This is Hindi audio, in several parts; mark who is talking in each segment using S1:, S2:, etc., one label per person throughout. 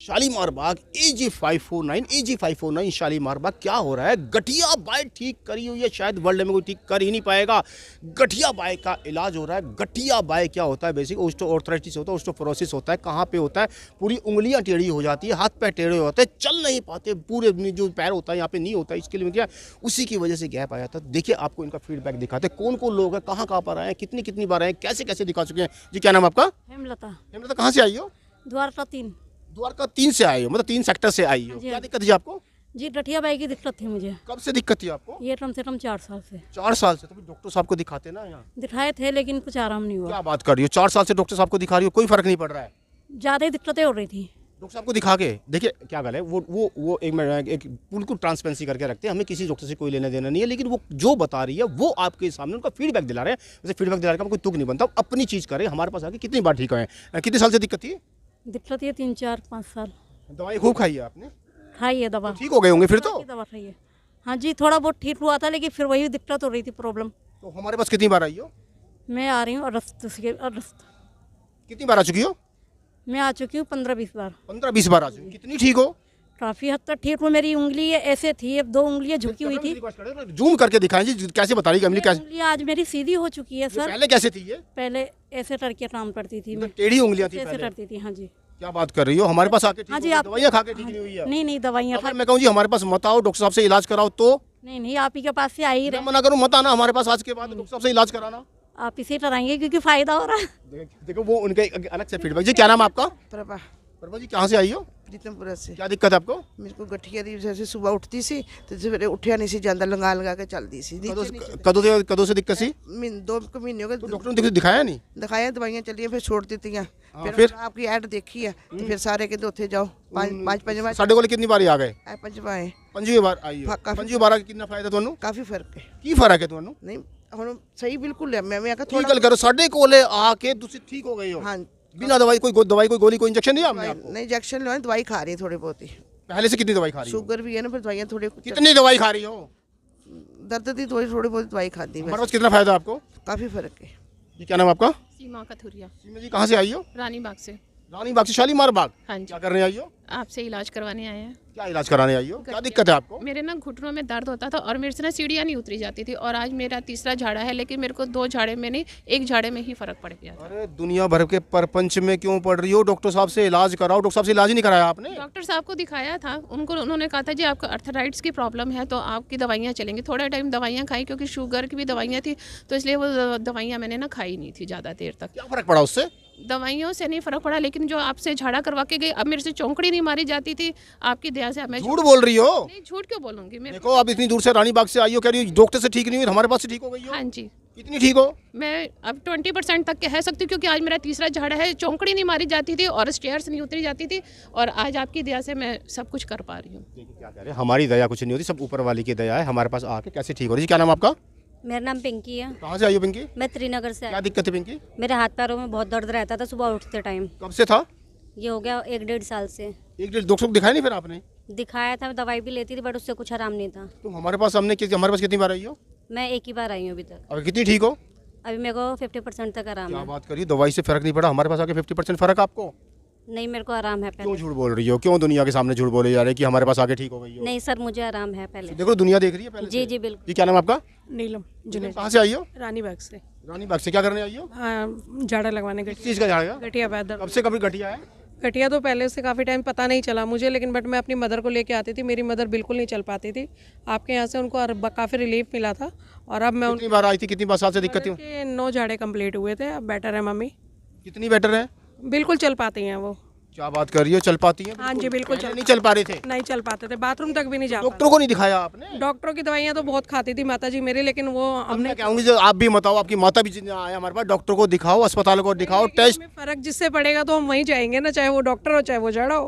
S1: शालीमार बाग AG549 शालीमार बाग क्या हो रहा है। गठिया बाइक ठीक करी हुई है, शायद वर्ल्ड में कोई ठीक कर ही नहीं पाएगा। गठिया बाइक का इलाज हो रहा है। गठिया बाइक क्या होता है, बेसिक ऑर्थराइटिस होता है, ऑस्टियोपोरोसिस होता है। कहाँ पे होता है, पूरी उंगलियां टेढ़ी हो जाती है, हाथ पैर टेढ़े होते हैं, चल नहीं पाते, पूरे जो पैर होता है यहाँ पे नहीं होता है। इसके लिए क्या, उसी की वजह से गैप आया था। देखिए आपको इनका फीडबैक दिखाते हैं, कौन कौन लोग हैं, कहाँ पर आए हैं, कितनी बार आए हैं, कैसे कैसे दिखा चुके हैं। जी क्या नाम आपका?
S2: हेमलता।
S1: हेमलता कहाँ से आई हो?
S2: द्वारका 3।
S1: द्वारका 3 से आई हो, मतलब 3 सेक्टर से आई हो। क्या दिक्कत थी आपको?
S2: जी गठिया बाई की दिक्कत थी मुझे।
S1: कब से दिक्कत थी आपको?
S2: ये कम से कम 4 साल से।
S1: 4 साल से? तो डॉक्टर साहब को दिखाते ना यहाँ।
S2: दिखाए थे लेकिन कुछ आराम नहीं हुआ।
S1: क्या बात कर रही हो, 4 साल से डॉक्टर साहब को दिखा रही हो, कोई फर्क नहीं पड़ रहा है?
S2: ज़्यादा ही दिक्कतें हो रही थी।
S1: डॉक्टर साहब को दिखा के देखिए क्या गल है, वो एक बिल्कुल ट्रांसपेरेंसी करके रखते हैं। हमें किसी डॉक्टर से कोई लेना देना नहीं है, लेकिन वो जो बता रही है वो आपके सामने उनका फीडबैक दिला रहे हैं। वैसे फीडबैक दिला रहे कोई तुक नहीं बनता, अपनी चीज़ करें। हमारे पास आके कितनी बार ठीक है, कितने साल से दिक्कत थी?
S2: दिक्कत ये 3, 4, 5 साल।
S1: दवाई खूब खाई है आपने?
S2: खाई है दवा।
S1: ठीक हो गए होंगे फिर तो?
S2: दवा खाई है, हाँ जी, थोड़ा बहुत ठीक हुआ था, लेकिन फिर वही दिक्कत हो रही थी, प्रॉब्लम।
S1: तो हमारे पास कितनी बार आई हो?
S2: मैं आ रही हूँ अगस्त।
S1: कितनी बार आ चुकी हो?
S2: मैं आ चुकी हूँ 15-20 बार।
S1: 15-20 बार आ चुकी। कितनी ठीक हो?
S2: काफ़ी हद तक ठीक हूँ। मेरी उंगली ऐसे थी, अब 2 उंगलियाँ झुकी हुई थी।
S1: जूम करके दिखाएं जी, कैसे बता रही है कैसे?
S2: उंगलियाँ आज मेरी सीधी हो चुकी है सर।
S1: पहले कैसे थी ये?
S2: पहले ऐसे करके काम करती थी मैं,
S1: टेढ़ी उंगलियां थी
S2: ऐसे
S1: पहले?
S2: करती थी, हाँ जी।
S1: क्या बात कर रही हो, हमारे पास आके ठीक
S2: हाँ जी,
S1: हुई,
S2: आप
S1: दवाइयाँ खा के ठीक नहीं हुई है?
S2: नहीं दवाइयाँ
S1: अगर मैं कहूँ जी हमारे पास मत आओ, डॉक्टर साहब से इलाज कराओ तो?
S2: नहीं, आप ही के पास से आ ही
S1: मैं
S2: रहे।
S1: मना करूँ मत आना हमारे पास आज के बाद, डॉक्टर साहब से इलाज कराना।
S2: आप इसे कराएंगे क्योंकि फायदा हो रहा है।
S1: देखो वो उनका एक अलग से फीडबैक। जी क्या नाम है आपका?
S3: प्रभा।
S1: प्रभा जी कहाँ से आई हो?
S3: प्रीतमपुरा से।
S1: क्या दिक्कत है आपको?
S3: मेरे को गठिया दी, जैसे सुबह उठती सी तो सवेरे उठिया नहीं सी जाता, लगा के चलती सी।
S1: कदों से दिक्कत सी?
S3: 2 महीने हो
S1: तो
S3: गए।
S1: डॉक्टर ने दिखाया नहीं?
S3: दिखाया, दवाइयाँ चलिए, फिर छोड़ दी।
S1: फिर
S3: आपकी ऐड देखी है तो फिर सारे कहते उठे जाओ। 5
S1: साढ़े को कितनी बार आ गए?
S3: 5 आए।
S1: 5वीं बार आई हो?
S3: काफी।
S1: 5वीं बार कितना फायदा ਤੁਹਾਨੂੰ?
S3: काफी फर्क है।
S1: ਕੀ ਫਰਕ ਹੈ ਤੁਹਾਨੂੰ?
S3: नहीं हम सही बिल्कुल है। मैं आखा
S1: ਕੀ ਗੱਲ ਕਰੋ, ਸਾਡੇ ਕੋਲੇ ਆ ਕੇ ਤੁਸੀਂ ठीक हो गए हो?
S3: हाँ,
S1: बिना दवाई कोई गोली कोई इंजेक्शन नहीं आपने आपको?
S3: नहीं इंजेक्शन लो, दवाई खा रही है थोड़ी बहुत ही।
S1: पहले से कितनी दवाई खा रही हो?
S3: शुगर भी है ना, फिर दवाइयाँ थोड़ी।
S1: कितनी दवाई खा रही हो?
S3: दर्द थी थोड़ी बहुत दवाई खाती
S1: हमारे
S3: है।
S1: पास कितना फायदा आपको?
S3: काफी फर्क है।
S1: जी क्या नाम आपका?
S4: सीमा कथुरिया।
S1: सीमा जी कहाँ से आई हो?
S4: रानी बाग से।
S1: रानी बाग से शालीमार बाग?
S4: हाँ जी,
S1: क्या करने आई हो?
S4: आपसे इलाज करवाने आए हैं।
S1: क्या इलाज कराने आई हो? क्या दिक्कत है आपको?
S4: मेरे ना घुटनों में दर्द होता था और मेरे से ना सीढ़ियाँ नहीं उतरी जाती थी, और आज मेरा तीसरा झाड़ा है, लेकिन मेरे को 2 झाड़े में नहीं, 1 झाड़े में ही फर्क पड़ गया।
S1: अरे दुनिया भर के परपंच में क्यों पड़ रही हो? डॉक्टर साहब से इलाज कराओ। डॉक्टर साहब से इलाज ही नहीं कराया आपने?
S4: डॉक्टर साहब को दिखाया था, उन्होंने कहा था जी आपको अर्थराइट्स की प्रॉब्लम है तो आपकी दवाइयाँ चलेंगी। थोड़ा टाइम दवाइयाँ खाई, क्योंकि शुगर की भी दवाइयाँ थी, तो इसलिए वो दवाइयाँ मैंने ना खाई नहीं थी ज़्यादा देर तक।
S1: क्या फर्क पड़ा उससे?
S4: दवाइयों से नहीं फर्क पड़ा, लेकिन जो आपसे झाड़ा करवा के गई, अब मेरे से चौंकड़ी नहीं मारी जाती थी आपकी दया से। मैं
S1: झूठ बोल रही हो?
S4: नहीं, झूठ क्यों बोलूँगी मैं?
S1: देखो आप इतनी दूर से रानी बाग से आई हो, कह रही हो डॉक्टर से ठीक नहीं हुई, हमारे पास से ठीक हो गई हो।
S4: हाँ जी,
S1: कितनी ठीक हो?
S4: मैं अब 20% तक कह सकती हूँ, क्योंकि आज मेरा तीसरा झाड़ा है। चौंकड़ी नहीं मारी जाती थी और स्टेयर्स नहीं उतरी जाती थी, और आज आपकी दया से मैं सब कुछ कर पा रही हूँ।
S1: देखिए क्या कह रहे हैं, हमारी दया कुछ नहीं होती, सब ऊपर वाली की दया है। हमारे पास आके कैसे ठीक हो रही है? क्या नाम आपका?
S2: मेरा नाम पिंकी है।
S1: कहाँ से आई हो पिंकी?
S2: मैं त्रिनगर से
S1: क्या दिक्कत है पिंकी?
S2: मेरे हाथ पैरों में बहुत दर्द रहता था सुबह उठते टाइम।
S1: कब से था?
S2: ये हो गया 1-1.5 साल से।
S1: 1-1.5 डॉक्टर को दिखाया नहीं फिर आपने?
S2: दिखाया था, दवाई भी लेती थी, बट उससे कुछ आराम नहीं था।
S1: तो हमारे पास कितनी बार आई हो?
S2: मैं 1 ही बार आई हूँ अभी तक।
S1: अब कितनी ठीक हो?
S2: अभी मेरे को 50% तक आराम
S1: क्या
S2: है।
S1: बात करिए, दवाई से फर्क नहीं पड़ा, हमारे पास आके 50% फर्क आपको?
S2: नहीं, मेरे को आराम है
S1: क्यों
S2: पहले।
S1: झूठ बोल रही हो? क्यों दुनिया के सामने झूठ बोले जा रहे हैं कि हमारे पास आके ठीक हो गई हो?
S2: नहीं सर, मुझे आराम है पहले।
S1: देखो दुनिया देख रही है पहले
S2: जी
S1: से।
S2: जी बिल्कुल।
S1: जी क्या नाम आपका?
S5: नीलम जुनेद।
S1: कहाँ से आई हो?
S5: रानी बाग से।
S1: रानी बाग से क्या करने आई हो?
S5: झाड़ा लगवाने
S1: किस चीज़ का झाड़ा?
S5: गठिया पैर
S1: कब से कभी गठिया है?
S5: गठिया तो पहले से काफ़ी टाइम पता नहीं चला मुझे, लेकिन बट मैं अपनी मदर को लेके आती थी। मेरी मदर बिल्कुल नहीं चल पाती थी। आपके यहाँ से उनको काफ़ी रिलीफ मिला था, और अब मैं
S1: कितनी बार आई थी, कितनी बार साल से दिक्कत थी?
S5: उनके 9 झाड़े कंप्लीट हुए थे। अब बेटर है मम्मी,
S1: कितनी बेटर है?
S5: बिल्कुल चल पाती हैं वो।
S1: क्या बात कर रही हो, चल पाती है?
S5: हाँ जी बिल्कुल
S1: नहीं चल पा रहे थे?
S5: नहीं चल पाते थे, बाथरूम तक भी नहीं जा पाते।
S1: डॉक्टरों को नहीं दिखाया आपने?
S5: डॉक्टरों की दवाइयाँ तो बहुत खाती थी माता जी मेरी, लेकिन वो हमने
S1: मैं कहूँगी जो आप भी बताओ, आपकी माता भी आए हमारे पास, डॉक्टर को दिखाओ, अस्पताल को दिखाओ, टेस्ट।
S5: हमें फर्क जिससे पड़ेगा तो हम वहीं जाएंगे ना, चाहे वो डॉक्टर हो चाहे वो जड़ा हो।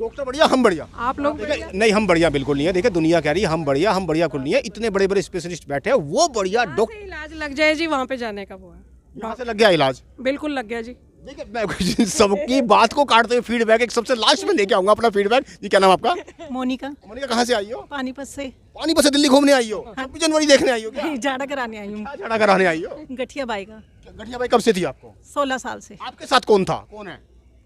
S1: डॉक्टर बढ़िया, हम बढ़िया?
S5: आप लोग
S1: नहीं, हम बढ़िया बिल्कुल नहीं है। देखिए दुनिया कह रही है हम बढ़िया कुल नहीं है। इतने बड़े बड़े स्पेशलिस्ट बैठे हैं, वो बढ़िया डॉक्टर।
S5: इलाज लग जाए जी, वहाँ पे जाने का वो है।
S1: यहाँ से लग गया इलाज?
S5: बिल्कुल लग गया जी।
S1: देखिए मैं सबकी बात को काटते हुए फीडबैक एक सबसे लास्ट में लेके आऊंगा अपना फीडबैक। जी क्या नाम आपका?
S6: मोनिका।
S1: मोनिका कहाँ से आई हो?
S6: पानीपत से।
S1: पानीपत से दिल्ली घूमने आई हो? 26 जनवरी देखने आई हो क्या?
S6: झाड़ा कराने आई हूँ।
S1: क्या झाड़ा कराने आई हो?
S6: गठिया बाई का।
S1: गठिया बाई कब से थी आपको?
S6: 16 साल से।
S1: आपके साथ कौन था, कौन है?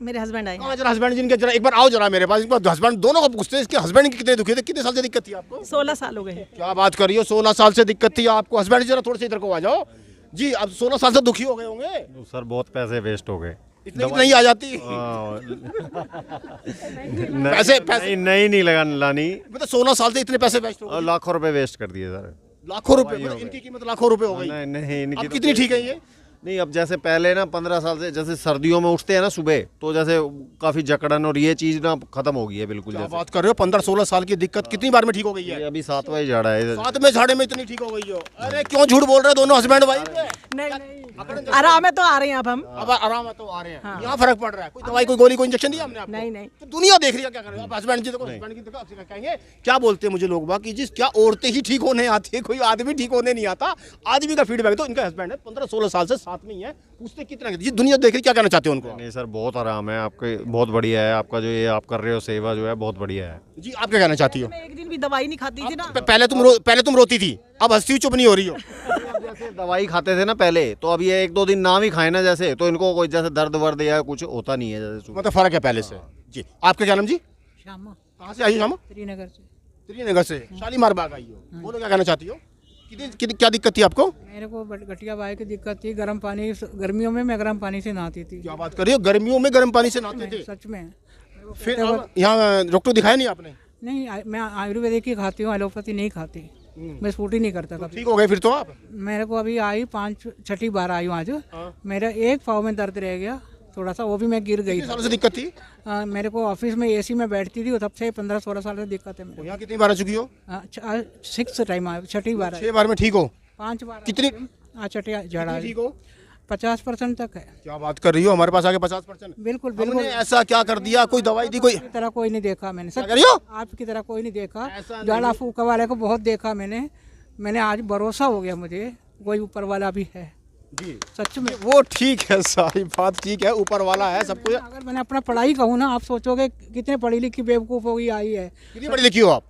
S2: मेरे हस्बैंड आए
S1: कहाँ जरा हस्बैंड जिनके, जरा एक बार आओ जरा मेरे पास। एक बार हस्बैंड दोनों को पूछते हैं इसके हस्बैंड की कितने दुखी थे, कितने साल से दिक्कत थी आपको?
S2: 16 साल हो गए।
S1: क्या बात कर रही हो, 16 साल से दिक्कत थी आपको। हस्बैंड जरा थोड़े से इधर को आ जाओ जी। अब 16 साल से दुखी हो गए होंगे।
S6: सर बहुत पैसे वेस्ट हो गए।
S1: इतने की नहीं आ जाती।
S6: पैसे नहीं लगा लानी,
S1: मतलब 16 साल से इतने पैसे वेस्ट हो
S6: और
S1: गए।
S6: लाखों रुपए वेस्ट कर दिए सर।
S1: लाखों रुपए, मतलब इनकी कीमत लाखों रुपए हो गई।
S6: नहीं इनकी
S1: अब कितनी ठीक है ये?
S6: नहीं, अब जैसे पहले ना 15 साल से जैसे सर्दियों में उठते हैं ना सुबह, तो जैसे काफी जकड़न और ये चीज ना खत्म हो गई है बिल्कुल।
S1: क्या
S6: जैसे
S1: बात कर रहे हो, 15-16 साल की दिक्कत कितनी बार में ठीक हो गई
S6: ये
S1: है?
S6: अभी 7वां ही झाड़ा है।
S1: 7वें झाड़े में इतनी ठीक हो गई हो? अरे क्यों झूठ बोल रहे हो दोनों हस्बैंड वाइफ?
S2: नहीं आराम है तो आ रहे हैं अब हम।
S1: अब आराम है तो आ रहे हैं। यहाँ फर्क पड़ रहा है? कोई दवाई, कोई गोली, कोई इंजेक्शन दिया हमने आपको?
S2: नहीं।
S1: तो दुनिया देख रही है क्या कर रहे हो आप? हस्बैंड जी देखो, हस्बैंड की देखो, आपसे क्या कहेंगे? क्या बोलते हैं मुझे लोग बाकी जी, क्या औरतें ही ठीक होने आती है, कोई आदमी ठीक होने नहीं आता? आदमी का फीडबैक तो इनका हस्बैंड है 15-16 साल से साथ में ही है। पूछते कितना जी, दुनिया देख रही, क्या कहना चाहते हो उनको?
S6: नहीं सर, बहुत आराम है आपके, बहुत बढ़िया है आपका जो ये आप कर रहे हो सेवा जो है बहुत बढ़िया है
S1: जी। आप क्या कहना चाहती हो?
S2: मैं एक दिन भी दवाई नहीं खाती थी ना।
S1: पहले तुम रोती थी, अब हंसती हुई चुप नहीं हो रही हो।
S6: जैसे दवाई खाते थे ना पहले, तो अब ये 1-2 दिन ना भी खाए ना जैसे, तो इनको कोई जैसे दर्द वर्द या कुछ होता नहीं है जैसे।
S1: मतलब फर्क है पहले से जी। आपका क्या नाम जी?
S5: श्यामा,
S1: कहाँ से आई हो श्यामा?
S5: श्रीनगर से।
S1: श्रीनगर से शालीमार बाग आई हो। बोलो क्या कहना चाहती हो? क्या दिक्कत थी आपको?
S5: मेरे को गठिया बाई की दिक्कत थी, गर्म पानी, गर्मियों में मैं गर्म पानी से नहाती थी।
S1: क्या बात कर रही हो, गर्मियों में गर्म पानी से नहाते थे?
S5: सच में।
S1: फिर अब यहाँ डॉक्टर दिखाया नहीं आपने?
S5: नहीं, मैं आयुर्वेदिक ही खाती हूँ, एलोपैथी नहीं खाती। मैं सूट ही नहीं करता कभी।
S1: ठीक हो गए फिर तो आप?
S5: मेरे को अभी आई 5-6 बार आई हूँ आज। मेरा एक पाँव में दर्द रह गया थोड़ा सा, वो भी मैं गिर गई
S1: कितने सालों से दिक्कत थी?
S5: मेरे को ऑफिस में एसी में बैठती थी, तब से 15-16 साल से दिक्कत है मेरे।
S1: यहाँ कितनी बार आ चुकी हो?
S5: 6 टाइम आया, 6ठी बार आई।
S1: 6 बार में ठीक हो?
S5: 5 बार
S1: कितनी?
S5: छठी झड़ा
S1: ठीक हो?
S5: 50% तक है।
S1: क्या बात कर रही हो, हमारे पास आके 50%?
S5: बिल्कुल
S1: हमने
S5: बिल्कुल।
S1: ऐसा क्या कर दिया? कोई दवाई दी? कोई
S5: आपकी तरह कोई नहीं देखा मैंने,
S1: क्या
S5: सच
S1: कर रही हो?
S5: आपकी तरह कोई नहीं देखा।
S1: ऐसा नहीं।
S5: झाड़ा फूका वाले को बहुत देखा मैंने आज भरोसा हो गया मुझे, कोई ऊपर वाला भी है
S1: जी।
S5: सच में।
S1: वो ठीक है, सारी बात ठीक है, ऊपर वाला है सब कुछ।
S5: अगर मैंने अपना पढ़ाई कहूँ ना, आप सोचोगे कितने पढ़ी लिखी बेवकूफ़ होगी आई है।
S1: कितनी पढ़ी लिखी हो आप?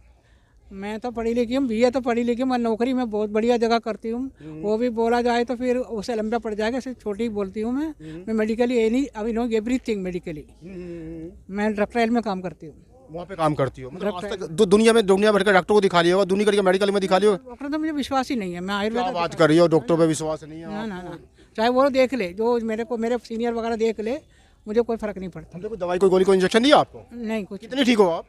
S5: मैं तो पढ़ी लिखी हूँ, बीए तो पढ़ी लिखी हूँ, मैं नौकरी में बहुत बढ़िया जगह करती हूँ। वो भी बोला जाए तो फिर उसे लंबा पड़ जाएगा, सिर्फ छोटी बोलती हूँ मैं मेडिकली एनी अभी नो एवरीथिंग मेडिकली। मैं डॉक्टर में काम करती हूँ।
S1: वहाँ पे काम करती हो? मतलब आज तक दुनिया भर के डॉक्टर को दिखा लिया होगा, दुनिया भर के मेडिकल में दिखा लिया होगा?
S5: डॉक्टर तो मुझे विश्वास ही नहीं है। मैं
S1: क्या
S5: आयुर्वेद
S1: बात कर रही हो, डॉक्टर पे विश्वास नहीं है?
S5: ना, चाहे वो देख ले, जो मेरे सीनियर वगैरह देख ले, मुझे कोई फर्क नहीं पड़ता।
S1: हमने कोई दवाई, कोई गोली, कोई इंजेक्शन दिया आपको?
S5: नहीं कुछ।
S1: कितनी ठीक हो आप?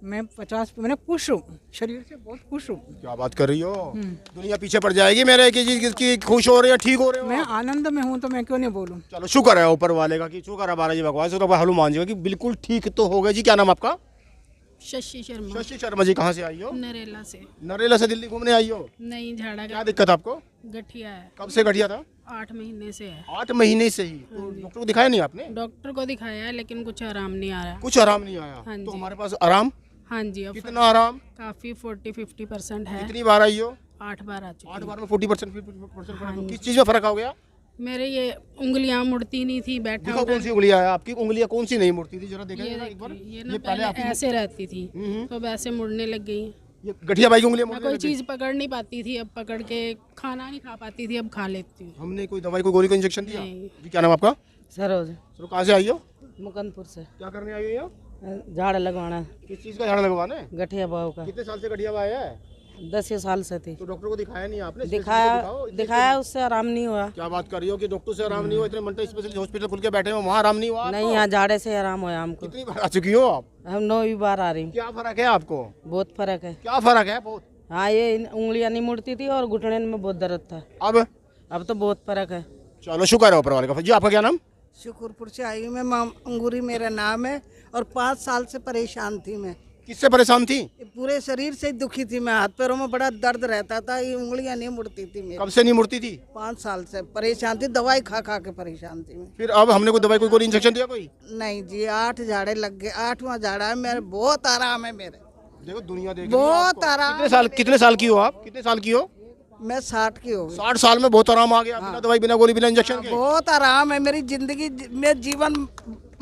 S5: मैं 50, मैंने खुश हूँ, शरीर से बहुत खुश हूँ।
S1: क्या बात कर रही हो? दुनिया पीछे पड़ जाएगी मेरे कि खुश हो रहे हो, ठीक हो रहे हो?
S5: मैं आनंद में हूँ तो मैं क्यों नहीं बोलूँ।
S1: चलो शुक्र है ऊपर वाले का, कि शुक्र है बालाजी भगवान से, तो हनुमान जी का कि बिल्कुल ठीक तो हो गए जी। क्या नाम आपका?
S7: शशि शर्मा,
S1: शशि शर्मा जी। कहाँ से आई हो?
S7: नरेला से।
S1: नरेला से दिल्ली घूमने आई हो?
S7: नहीं, झाड़ा
S1: क्या दिक्कत आपको?
S7: गठिया है,
S1: कब से गठिया था?
S7: 8 महीने से है।
S1: 8 महीने से ही? तो डॉक्टर को दिखाया नहीं आपने?
S7: डॉक्टर को दिखाया है लेकिन कुछ आराम नहीं आ रहा।
S1: कुछ आराम नहीं आया?
S7: हाँ
S1: तो
S7: जी।
S1: हमारे पास आराम?
S7: हाँ जी, अब
S1: कितना आराम?
S7: काफ़ी 40-50% है।
S1: कितनी बार आई हो?
S7: 8 बार आ चुकी
S1: 8
S7: हूँ।
S1: बार में 40% किस चीज में फर्क हो गया?
S7: मेरे ये उंगलियां मुड़ती नहीं थी, बैठा
S1: देखो
S7: उठा
S1: कौन सी उंगलियां है आपकी? उंगलियां कौन सी नहीं मुड़ती थी, जरा देखा
S7: ये
S1: जरा एक बार।
S7: देखिए, ये ना
S1: ये पहले
S7: पहले
S1: आपकी
S7: ऐसे रहती थी, तो वैसे मुड़ने लग गई।
S1: ये गठिया बाई की उंगलियां
S7: मैं
S1: मुड़ने
S7: कोई
S1: लग गई।
S7: चीज़ पकड़ नहीं पाती थी, अब पकड़ के खाना नहीं खा पाती थी, अब खा लेती हूँ।
S1: हमने कोई दवाई, कोई गोली, कोई इंजेक्शन दिया?
S7: नहीं।
S1: जी क्या नाम आपका?
S8: सरोज,
S1: सर कहाँ से आई हो?
S8: मुकंदपुर से।
S1: क्या करने आई हो यहाँ?
S8: झाड़ लगवाना,
S1: किस चीज का झाड़ लगवाना है?
S8: गठिया बाव का।
S1: कितने साल से गठिया बाई है?
S8: 10 साल से थी।
S1: तो डॉक्टर को दिखाया नहीं आपने?
S8: दिखाया उससे आराम नहीं हुआ।
S1: क्या बात कर रही हो कि डॉक्टर से आराम नहीं हुआ? इतने मल्टी स्पेशलिस्ट हॉस्पिटल खुल के बैठे हो, वहाँ आराम नहीं हुआ?
S8: नहीं, यहाँ झाड़े से आराम हुआ हमको।
S1: कितनी बार आ चुकी हो आप?
S8: हम 9वीं बार आ रही हूँ।
S1: क्या फर्क है आपको?
S8: बहुत फर्क है।
S1: क्या फर्क है? बहुत।
S8: हाँ, ये उंगलियां नहीं मुड़ती थी और घुटने में बहुत दर्द था।
S1: अब
S8: तो बहुत फर्क है।
S1: चलो शुक्र है ऊपर वाले का। जी आपका क्या नाम?
S3: शुक्रपुर से आई हूँ मैं, अंगूरी मेरा नाम है, और 5 साल से परेशान थी मैं।
S1: किससे परेशान थी?
S3: पूरे शरीर से दुखी थी मैं, हाथ पैरों में बड़ा दर्द रहता था, ये उंगलियां नहीं मुड़ती थी मेरी।
S1: कब से नहीं मुड़ती थी?
S3: 5 साल से परेशान थी, दवाई खा खा के परेशान थी मैं।
S1: फिर अब हमने कोई दवाई, कोई गोली, इंजेक्शन दिया कोई?
S3: नहीं जी, 8 झाड़े लग गए, 8वां झाड़ा है मेरे, बहुत आराम है मेरे।
S1: देखो दुनिया देख
S3: बहुत आराम।
S1: कितने साल की हो आप? कितने साल की हो?
S3: मैं 60 की हो गई।
S1: 60 साल में बहुत आराम आ गया, बिना दवाई, बिना गोली, बिना इंजेक्शन के?
S3: बहुत आराम है, मेरी जिंदगी में जीवन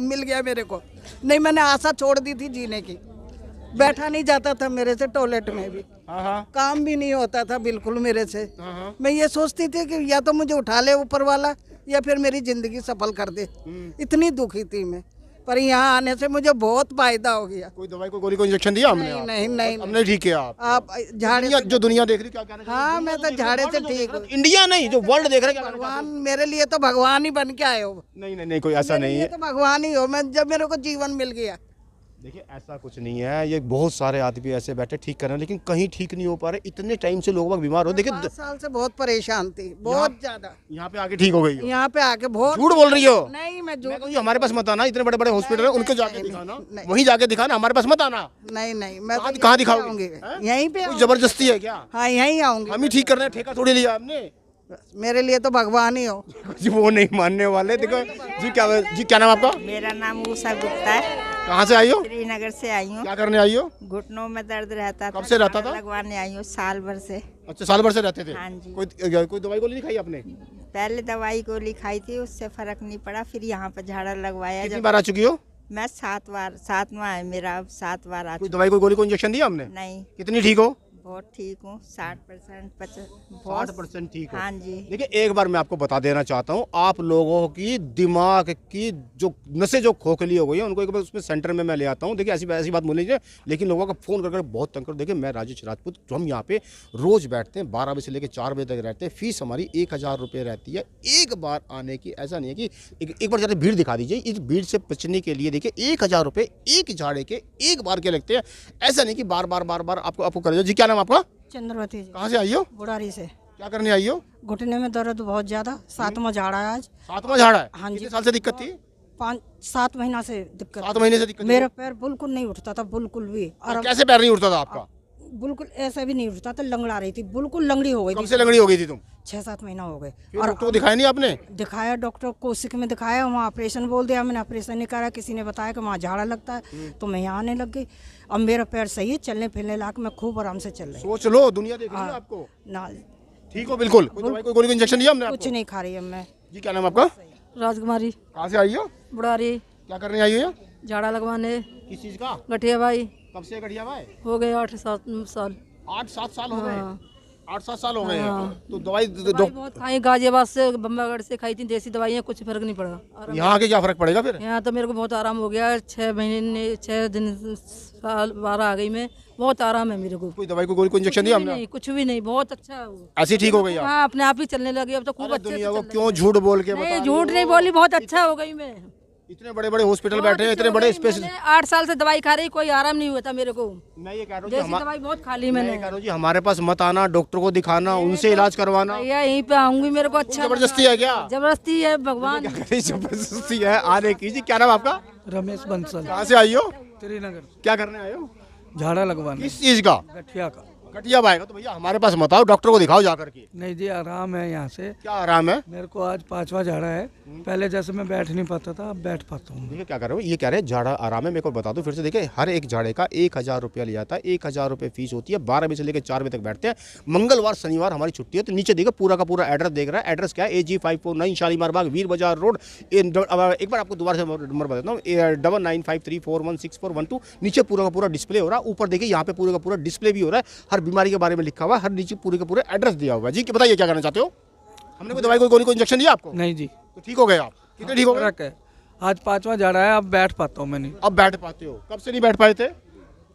S3: मिल गया मेरे को। नहीं, मैंने आशा छोड़ दी थी जीने की, बैठा नहीं जाता था मेरे से टॉयलेट में भी, काम भी नहीं होता था बिल्कुल मेरे से। मैं ये सोचती थी कि या तो मुझे उठा ले ऊपर वाला, या फिर मेरी जिंदगी सफल कर दे। इतनी दुखी थी मैं, पर यहाँ आने से मुझे बहुत फायदा हो गया।
S1: कोई दवाई कोई गोली कोई इंजेक्शन दिया हमने?
S3: नहीं नहीं नहीं,
S1: हमने ठीक किया
S3: आप झाड़े
S1: जो दुनिया देख रही क्या कहना चाहते
S3: हाँ मैं तो झाड़े से ठीक हूँ।
S1: इंडिया नहीं जो वर्ल्ड देख रहे हैं
S3: भगवान मेरे लिए तो भगवान ही बन के आए हो।
S1: नहीं नहीं नहीं कोई ऐसा नहीं
S3: ये
S1: है।
S3: तो भगवान ही हो। मैं जब मेरे को जीवन मिल गया।
S1: देखिए ऐसा कुछ नहीं है, ये बहुत सारे आदमी ऐसे बैठे ठीक कर रहे हैं लेकिन कहीं ठीक नहीं हो पा रहे। इतने टाइम से लोग बीमार हो। देखिए
S3: 5 साल से बहुत परेशान थी, बहुत ज्यादा।
S1: यहाँ पे आके ठीक हो गई हो।
S3: यहाँ पे आके बहुत
S1: झूठ बोल रही हो।
S3: नहीं मैं झूठ
S1: जी हमारे पास मत आना, इतने बड़े बड़े हॉस्पिटल है उनको जाके
S3: नहीं,
S1: दिखाना,
S3: नहीं।
S1: वहीं जाके दिखाना, हमारे पास मत आना।
S3: नहीं नहीं मैं तो
S1: कहाँ
S3: यहीं
S1: दिखाओगे?
S3: आऊंगी, यहीं पे
S1: कोई जबरदस्ती है क्या?
S3: हाँ यहीं आऊंगी।
S1: हम ही ठीक कर रहे हैं, ठेका थोड़ी लिया हमने।
S3: मेरे लिए तो भगवान ही हो।
S1: जी वो नहीं मानने वाले। देखो जी क्या नाम आपका?
S9: मेरा नाम उषा गुप्ता है।
S1: कहाँ से आई हो?
S9: श्रीनगर से आई हूँ।
S1: क्या करने आई हो?
S9: घुटनों में दर्द रहता था।
S1: कब से रहता था?
S9: लगवाने आई हूँ साल भर से।
S1: अच्छा साल भर से रहते थे?
S9: हाँ जी।
S1: कोई दवाई गोली नहीं खाई आपने?
S9: पहले दवाई गोली खाई थी, उससे फर्क नहीं पड़ा। फिर यहाँ पर झाड़ा लगवाया।
S1: कितनी बार आ चुकी हो?
S9: मैं 7 बार, 7वां है मेरा, अब 7 बार आ
S1: कोई
S9: चुकी।
S1: दवाई कोई गोली को इंजेक्शन दिया हमने?
S9: नहीं,
S1: कितनी ठीक हो?
S9: बहुत ठीक हूँ, 60%,
S1: 60% ठीक हो।
S9: हाँ जी।
S1: देखिए एक बार मैं आपको बता देना चाहता हूँ, आप लोगों की दिमाग की जो नसें जो खोखली हो गई है उनको एक बार उसमें सेंटर में मैं ले आता हूँ। देखिए ऐसी बात बोल लीजिए, लेकिन लोगों का फ़ोन करके बहुत तंग कर। देखिए मैं राजेश राजपूत, जो हम यहाँ पे रोज़ बैठते हैं 12 बजे से लेकर 4 बजे तक रहते हैं। फीस हमारी 1000 रुपये रहती है एक बार आने की। ऐसा नहीं है कि एक बार ज़्यादा भीड़ दिखा दीजिए। इस भीड़ से बचने के लिए देखिए 1000 रुपये एक झाड़े के एक बार के लगते हैं। ऐसा नहीं कि बार बार आपको कर। जी क्या नाम आपका?
S2: चंद्रवती जी,
S1: कहाँ से आई हो?
S2: बुढ़ारी से।
S1: क्या करने आई हो?
S2: घुटने में दर्द बहुत ज्यादा, 7वां झाड़ा है आज।
S1: 7वां झाड़ा है?
S2: हाँ जी।
S1: कितने साल से दिक्कत थी?
S2: 5-7 महीना से दिक्कत।
S1: 7 महीने से दिक्कत?
S2: मेरा पैर बिल्कुल नहीं उठता था, बिल्कुल भी। और
S1: कैसे पैर नहीं उठता था आपका?
S2: बिल्कुल ऐसा भी नहीं उठता था, लंगड़ा रही थी, बिल्कुल लंगड़ी हो गई
S1: कब
S2: थी।
S1: से लंगड़ी हो गई थी तुम?
S2: 6-7 महीना हो गए।
S1: और डॉक्टर को दिखाया नहीं आपने?
S2: दिखाया, डॉक्टर कोशिक में दिखाया, वहाँ ऑपरेशन बोल दिया। मैंने ऑपरेशन नहीं करा, किसी ने बताया कि वहाँ झाड़ा लगता है, तो मैं यहाँ आने लग गई। अब मेरा पैर सही है, चलने फिरने लायक, मैं खूब आराम से चल रही हूँ।
S1: सोच लो, दुनिया देख रही है आपको।
S2: ना
S1: ठीक हो बिल्कुल? कोई दवाई कोई गोली को इंजेक्शन दिया हमने
S2: कुछ
S1: आपको?
S2: नहीं खा रही अब मैं।
S1: जी क्या नाम आपका?
S2: राजकुमारी,
S1: कहाँ से आई हो?
S2: बुढ़ारी,
S1: क्या करने आई हो यहाँ?
S2: झाड़ा लगवाने।
S1: किस चीज़ का?
S2: गठिया भाई,
S1: कब से गठिया भाई?
S2: हो गए 8-7 साल।
S1: 8-7 साल हो गए? 8-7 साल हो गए हैं। तो दवाई
S2: बहुत खाई, गाजियाबाद से, बम्बागढ़ से खाई थी देसी दवाइयाँ, कुछ फर्क नहीं पड़ा।
S1: यहाँ आके क्या फर्क पड़ेगा फिर?
S2: यहाँ तो मेरे को बहुत आराम हो गया। 6 महीने 6 दिन साल 12 आ गई मैं, बहुत आराम है मेरे को।
S1: कोई दवाई को गोली को इंजेक्शन दिया हमने?
S2: नहीं, कुछ भी नहीं, बहुत अच्छा है वो।
S1: ऐसी ठीक हो गई आप?
S2: हाँ, अपने आप ही चलने लगी अब तो, खूब
S1: अरे
S2: अच्छे से
S1: दुनिया को
S2: चल
S1: क्यों झूठ बोल के बता
S2: नहीं,
S1: रही
S2: झूठ
S1: हो?
S2: नहीं बोली, बहुत अच्छा हो गई मैं।
S1: इतने बड़े बड़े हॉस्पिटल बैठे हैं, इतने बड़े स्पेस।
S2: 8 साल से दवाई खा रही, कोई आराम नहीं हुआ था मेरे को।
S1: मैं ये कह रहा हूँ
S2: देसी दवाई बहुत खा ली
S1: मैं
S2: मैंने।
S1: ये कह रहा हूँ जी हमारे पास मत आना, डॉक्टर को दिखाना, उनसे इलाज करवाना।
S2: भैया यहीं पे आऊंगी, मेरे को अच्छा
S1: जबरदस्ती है क्या?
S2: जबरदस्ती है, भगवान।
S1: जबरदस्ती है आने की। जी क्या नाम आपका?
S5: रमेश बंसल,
S1: कहाँ से आई हो?
S5: श्रीनगर।
S1: क्या करने आए हो?
S5: झाड़ा लगवाने,
S1: किस चीज का?
S5: गठिया का।
S1: गठिया भाई तो भैया हमारे पास मत आओ, डॉक्टर को दिखाओ जाकर के।
S5: नहीं जी, आराम है यहाँ से।
S1: क्या आराम है?
S5: मेरे को आज 5वां झाड़ा है। पहले जैसे मैं बैठ नहीं पाता था, अब बैठ पाता हूँ।
S1: देखिए क्या कर रहे हो, ये कह रहे हैं झाड़ा आराम है। मेरे को बता दो फिर से, देखिए हर एक झाड़े का 1000 रुपया लिया जाता है। 1000 रुपये फीस होती है। 12 बजे से लेकर 4 बजे तक बैठते हैं। मंगलवार शनिवार हमारी छुट्टी है। तो नीचे देखो पूरा का पूरा एड्रेस देख रहा है। एड्रेस क्या है? AG 549 शालीमार बाग, वीर बाजार रोड। एक बार आपको दोबारा से नंबर बताता हूँ, 9953416412। नीचे पूरा का पूरा डिस्प्ले हो रहा है। ऊपर देखिए यहाँ पे पूरा का पूरा डिस्प्ले भी हो रहा है, हर बीमारी के बारे में लिखा हुआ है, हर नीचे पूरे का पूरा एड्रेस दिया हुआ है। जी बताइए क्या करना चाहते हो? हमने कोई दवाई कोई गोली को इंजेक्शन दिया आपको?
S5: नहीं जी।
S1: तो ठीक हो गए आप? कितने ठीक हो गए?
S5: फर्क है, आज 5वां झाड़ा है, अब बैठ पाता हूँ मैं। नहीं,
S1: अब बैठ पाते हो? कब से नहीं बैठ पाए थे?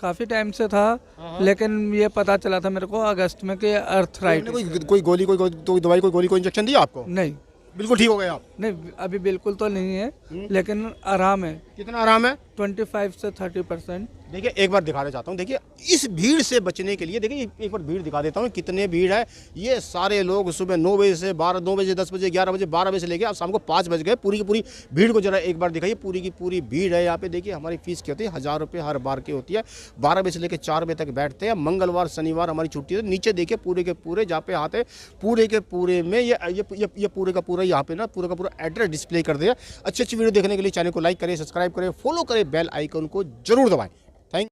S5: काफी टाइम से था, लेकिन ये पता चला था मेरे को अगस्त में कि अर्थराइटिस।
S1: कोई गोली कोई दवाई कोई गोली को इंजेक्शन दिया आपको?
S5: नहीं,
S1: बिल्कुल ठीक हो गए आप?
S5: नहीं अभी बिल्कुल तो नहीं है, लेकिन आराम है।
S1: कितना आराम है?
S5: 25 से 30%।
S1: देखिए एक बार दिखाना चाहता हूँ। देखिए इस भीड़ से बचने के लिए देखिए एक बार भीड़ दिखा देता हूँ, कितने भीड़ है। ये सारे लोग सुबह 9 बजे से 9 बजे 10 बजे 11 बजे 12 बजे से लेके अब शाम को 5 बज गए। पूरी की पूरी भीड़ को जरा एक बार दिखाइए। पूरी की पूरी भीड़ है यहाँ पे। देखिए हमारी फीस क्या होती है? 1000 रुपये हर बार की होती है। 12 बजे से लेकर 4 बजे तक बैठते हैं। मंगलवार शनिवार हमारी छुट्टी है। नीचे देखिए पूरे के पूरे जहाँ पे आते पूरे के पूरे में ये पूरे का पूरा यहाँ पे ना पूरा का पूरा एड्रेस डिस्प्ले कर दिया। अच्छी अच्छी वीडियो देखने के लिए चैनल को लाइक करें, सब्सक्राइब करें, फॉलो करें, बेल आइकन को जरूर दबाएं। थैंक